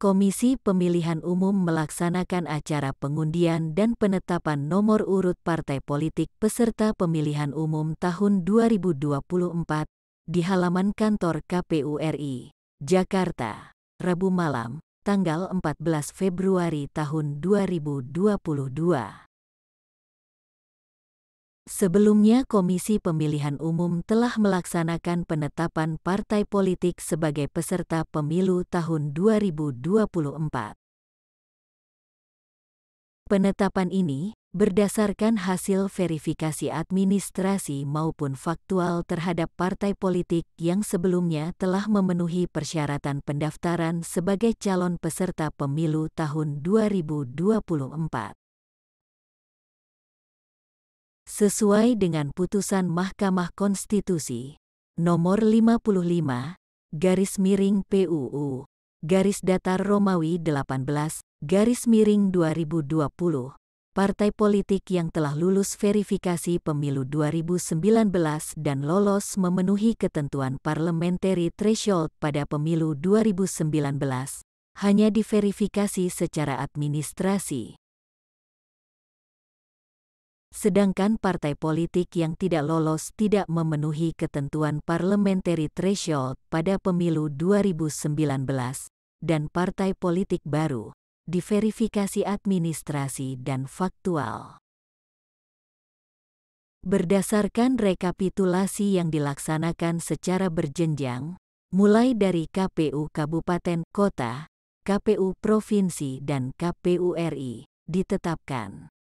Komisi Pemilihan Umum melaksanakan acara pengundian dan penetapan nomor urut partai politik peserta pemilihan umum tahun 2024 di halaman kantor KPU RI, Jakarta, Rabu malam, tanggal 14 Februari tahun 2022. Sebelumnya Komisi Pemilihan Umum telah melaksanakan penetapan partai politik sebagai peserta pemilu tahun 2024. Penetapan ini berdasarkan hasil verifikasi administrasi maupun faktual terhadap partai politik yang sebelumnya telah memenuhi persyaratan pendaftaran sebagai calon peserta pemilu tahun 2024. Sesuai dengan putusan Mahkamah Konstitusi nomor 55 PUU _ Romawi 18 2020, partai politik yang telah lulus verifikasi pemilu 2019 dan lolos memenuhi ketentuan parliamentary threshold pada pemilu 2019 hanya diverifikasi secara administrasi. Sedangkan partai politik yang tidak lolos tidak memenuhi ketentuan parliamentary threshold pada pemilu 2019, dan partai politik baru diverifikasi administrasi dan faktual. Berdasarkan rekapitulasi yang dilaksanakan secara berjenjang, mulai dari KPU Kabupaten Kota, KPU Provinsi dan KPU RI, ditetapkan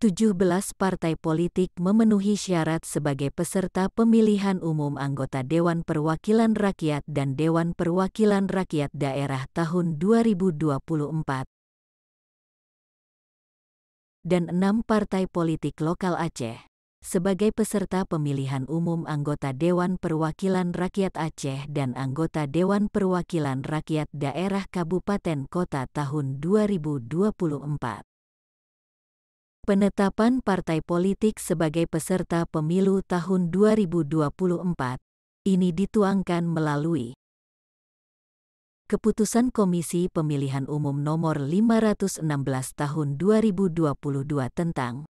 17 partai politik memenuhi syarat sebagai peserta pemilihan umum anggota Dewan Perwakilan Rakyat dan Dewan Perwakilan Rakyat Daerah tahun 2024. Dan 6 partai politik lokal Aceh sebagai peserta pemilihan umum anggota Dewan Perwakilan Rakyat Aceh dan anggota Dewan Perwakilan Rakyat Daerah Kabupaten Kota tahun 2024. Penetapan partai politik sebagai peserta pemilu tahun 2024 ini dituangkan melalui Keputusan Komisi Pemilihan Umum Nomor 516 Tahun 2022 tentang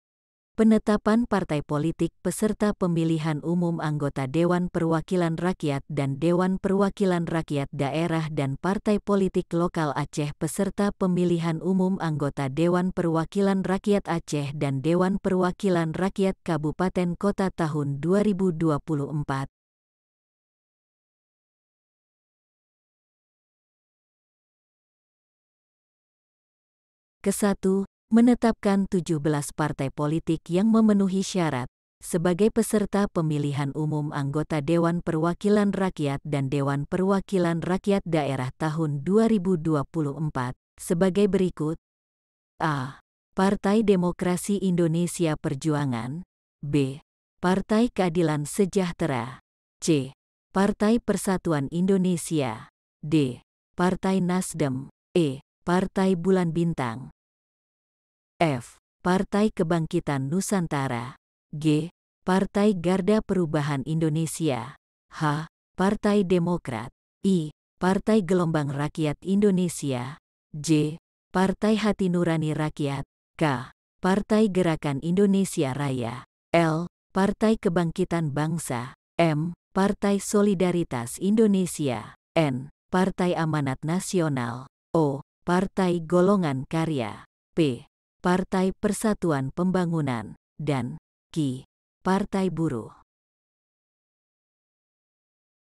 penetapan partai politik peserta pemilihan umum anggota Dewan Perwakilan Rakyat dan Dewan Perwakilan Rakyat Daerah dan partai politik lokal Aceh peserta pemilihan umum anggota Dewan Perwakilan Rakyat Aceh dan Dewan Perwakilan Rakyat Kabupaten Kota tahun 2024. Ke-1. Menetapkan 17 partai politik yang memenuhi syarat sebagai peserta pemilihan umum anggota Dewan Perwakilan Rakyat dan Dewan Perwakilan Rakyat Daerah tahun 2024 sebagai berikut. A. Partai Demokrasi Indonesia Perjuangan. B. Partai Keadilan Sejahtera. C. Partai Persatuan Indonesia. D. Partai Nasdem. E. Partai Bulan Bintang. F. Partai Kebangkitan Nusantara. G. Partai Garda Perubahan Indonesia. H. Partai Demokrat. I. Partai Gelombang Rakyat Indonesia. J. Partai Hati Nurani Rakyat. K. Partai Gerakan Indonesia Raya. L. Partai Kebangkitan Bangsa. M. Partai Solidaritas Indonesia. N. Partai Amanat Nasional. O. Partai Golongan Karya. P. Partai Persatuan Pembangunan, dan Q. Partai Buruh.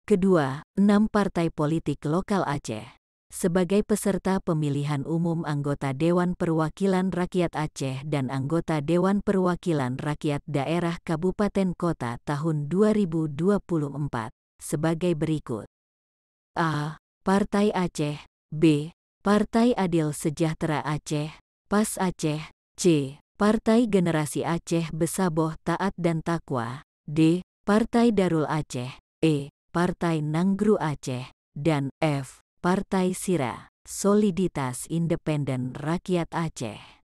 Kedua, 6 partai politik lokal Aceh sebagai peserta pemilihan umum anggota Dewan Perwakilan Rakyat Aceh dan anggota Dewan Perwakilan Rakyat Daerah Kabupaten Kota tahun 2024 sebagai berikut. A. Partai Aceh. B. Partai Adil Sejahtera Aceh, PAS Aceh. C. Partai Generasi Aceh Besaboh Taat dan Takwa. D. Partai Darul Aceh. E. Partai Nanggru Aceh. Dan F. Partai Sira, Soliditas Independen Rakyat Aceh.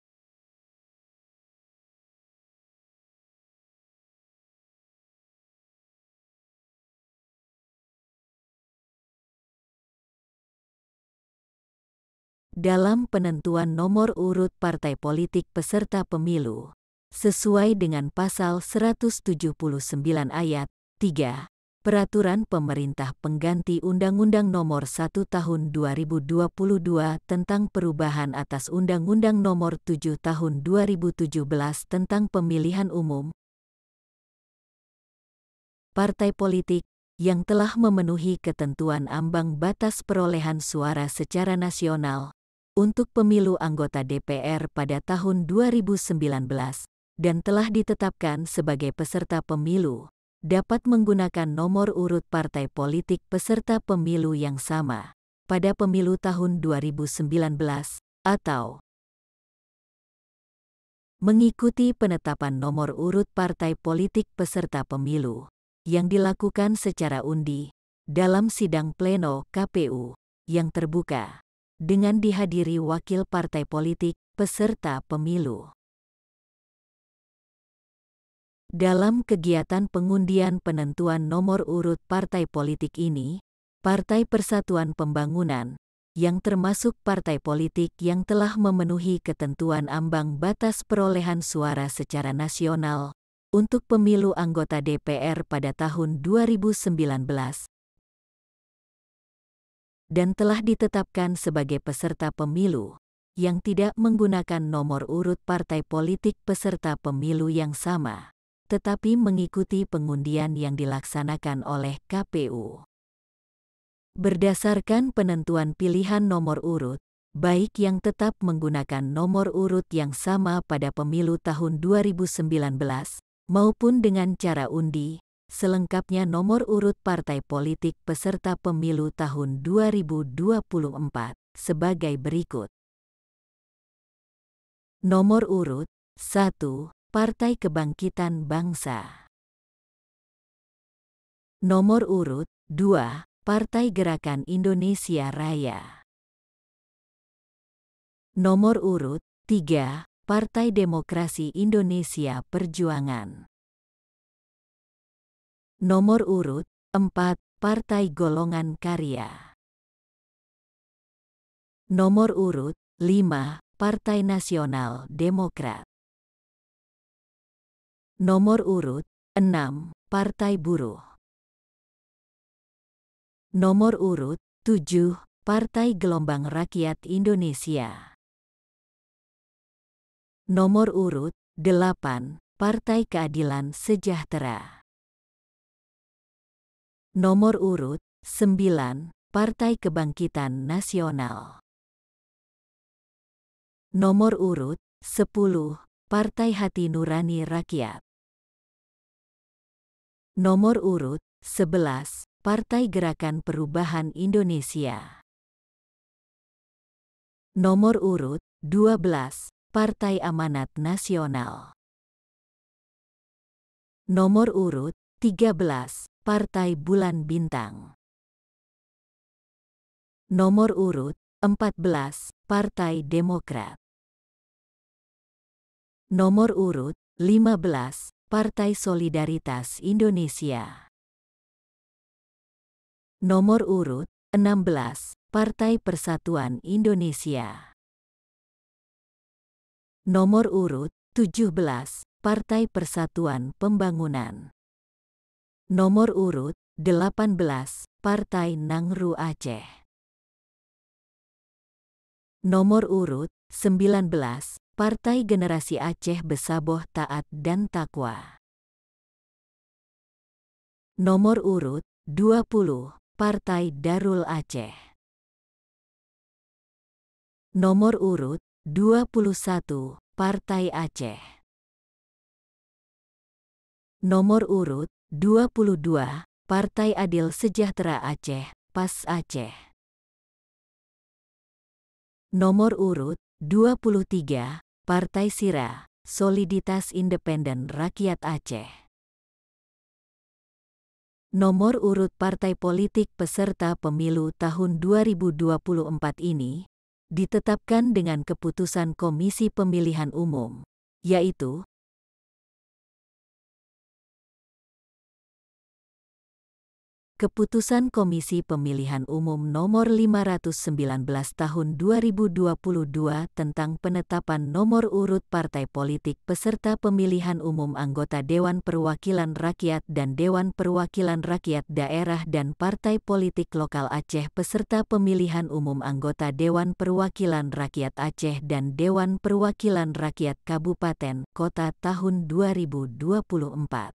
dalam penentuan nomor urut partai politik peserta pemilu, sesuai dengan pasal 179 ayat 3 Peraturan Pemerintah Pengganti Undang-Undang Nomor 1 Tahun 2022 tentang perubahan atas Undang-Undang Nomor 7 Tahun 2017 tentang Pemilihan Umum. Partai politik yang telah memenuhi ketentuan ambang batas perolehan suara secara nasional untuk pemilu anggota DPR pada tahun 2019 dan telah ditetapkan sebagai peserta pemilu dapat menggunakan nomor urut partai politik peserta pemilu yang sama pada pemilu tahun 2019 atau mengikuti penetapan nomor urut partai politik peserta pemilu yang dilakukan secara undi dalam sidang pleno KPU yang terbuka dengan dihadiri wakil partai politik peserta pemilu. Dalam kegiatan pengundian penentuan nomor urut partai politik ini, Partai Persatuan Pembangunan, yang termasuk partai politik yang telah memenuhi ketentuan ambang batas perolehan suara secara nasional untuk pemilu anggota DPR pada tahun 2019, dan telah ditetapkan sebagai peserta pemilu yang tidak menggunakan nomor urut partai politik peserta pemilu yang sama, tetapi mengikuti pengundian yang dilaksanakan oleh KPU. Berdasarkan penentuan pilihan nomor urut, baik yang tetap menggunakan nomor urut yang sama pada pemilu tahun 2019, maupun dengan cara undi, selengkapnya nomor urut partai politik peserta pemilu tahun 2024 sebagai berikut. Nomor urut 1. Partai Kebangkitan Bangsa. Nomor urut 2. Partai Gerakan Indonesia Raya. Nomor urut 3. Partai Demokrasi Indonesia Perjuangan. Nomor urut 4. Partai Golongan Karya. Nomor urut 5. Partai Nasional Demokrat. Nomor urut 6. Partai Buruh. Nomor urut 7. Partai Gelombang Rakyat Indonesia. Nomor urut 8. Partai Keadilan Sejahtera. Nomor urut 9. Partai Kebangkitan Nasional. Nomor urut 10. Partai Hati Nurani Rakyat. Nomor urut 11. Partai Gerakan Perubahan Indonesia. Nomor urut 12. Partai Amanat Nasional. Nomor urut 13. Partai Bulan Bintang. Nomor urut 14. Partai Demokrat. Nomor urut 15. Partai Solidaritas Indonesia. Nomor urut 16. Partai Persatuan Indonesia. Nomor urut 17. Partai Persatuan Pembangunan. Nomor urut 18. Partai Nangru Aceh. Nomor urut 19. Partai Generasi Aceh Besaboh Taat dan Takwa. Nomor urut 20. Partai Darul Aceh. Nomor urut 21. Partai Aceh. Nomor urut 22. Partai Adil Sejahtera Aceh, PAS Aceh. Nomor urut 23. Partai Sira, Soliditas Independen Rakyat Aceh. Nomor urut partai politik peserta pemilu tahun 2024 ini ditetapkan dengan keputusan Komisi Pemilihan Umum, yaitu Keputusan Komisi Pemilihan Umum Nomor 519 Tahun 2022 tentang penetapan nomor urut partai politik peserta pemilihan umum anggota Dewan Perwakilan Rakyat dan Dewan Perwakilan Rakyat Daerah dan Partai Politik Lokal Aceh peserta pemilihan umum anggota Dewan Perwakilan Rakyat Aceh dan Dewan Perwakilan Rakyat Kabupaten Kota tahun 2024.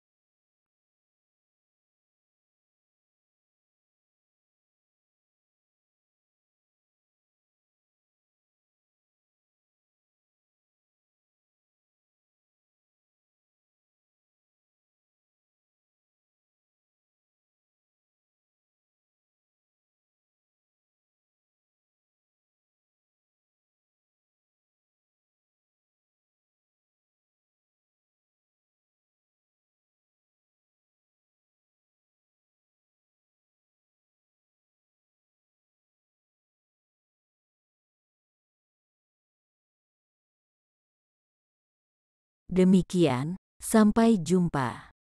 Demikian, sampai jumpa.